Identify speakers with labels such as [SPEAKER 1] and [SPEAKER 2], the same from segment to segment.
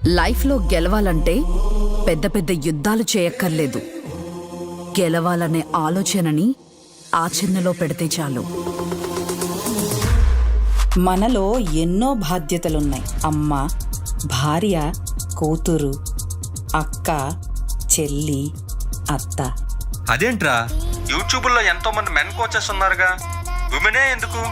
[SPEAKER 1] లైఫ్లో గెలవాలంటే పెద్ద పెద్ద యుద్ధాలు చేయక్కర్లేదు. గెలవాలనే ఆలోచనని ఆచరణలో పెడితే చాలు.
[SPEAKER 2] మనలో ఎన్నో బాధ్యతలున్నాయి. అమ్మ, భార్య, కూతురు, అక్క, చెల్లి, అత్త.
[SPEAKER 3] అదేంట్రా, యూట్యూబ్లో ఎంతో మంది మెన్ కోచెస్ ఉన్నారుగా, విమెనే ఎందుకు?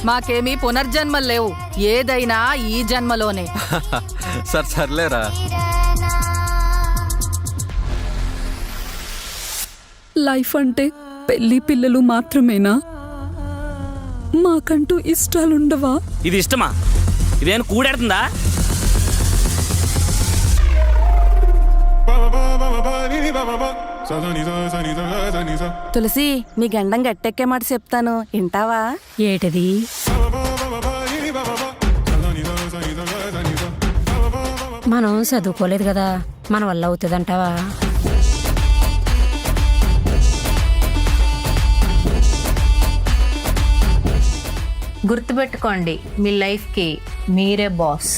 [SPEAKER 4] మాకేమీ పునర్జన్మలు లేవు, ఏదైనా ఈ జన్మలోనే.
[SPEAKER 5] సర్లేరా.
[SPEAKER 1] లైఫ్ అంటే పెళ్లి పిల్లలు మాత్రమేనా? మాకంటూ ఇష్టాలుండవా?
[SPEAKER 6] ఇది ఇష్టమా? ఇదేం కూడెడుతుందా?
[SPEAKER 7] తులసి, నీ గండం గట్టెక్కే మాట చెప్తాను, వింటావా?
[SPEAKER 8] ఏటిది? మనం చదువుకోలేదు కదా, మన వల్ల అవుతుందంటావా?
[SPEAKER 9] గుర్తుపెట్టుకోండి, మీ లైఫ్కి మీరే బాస్.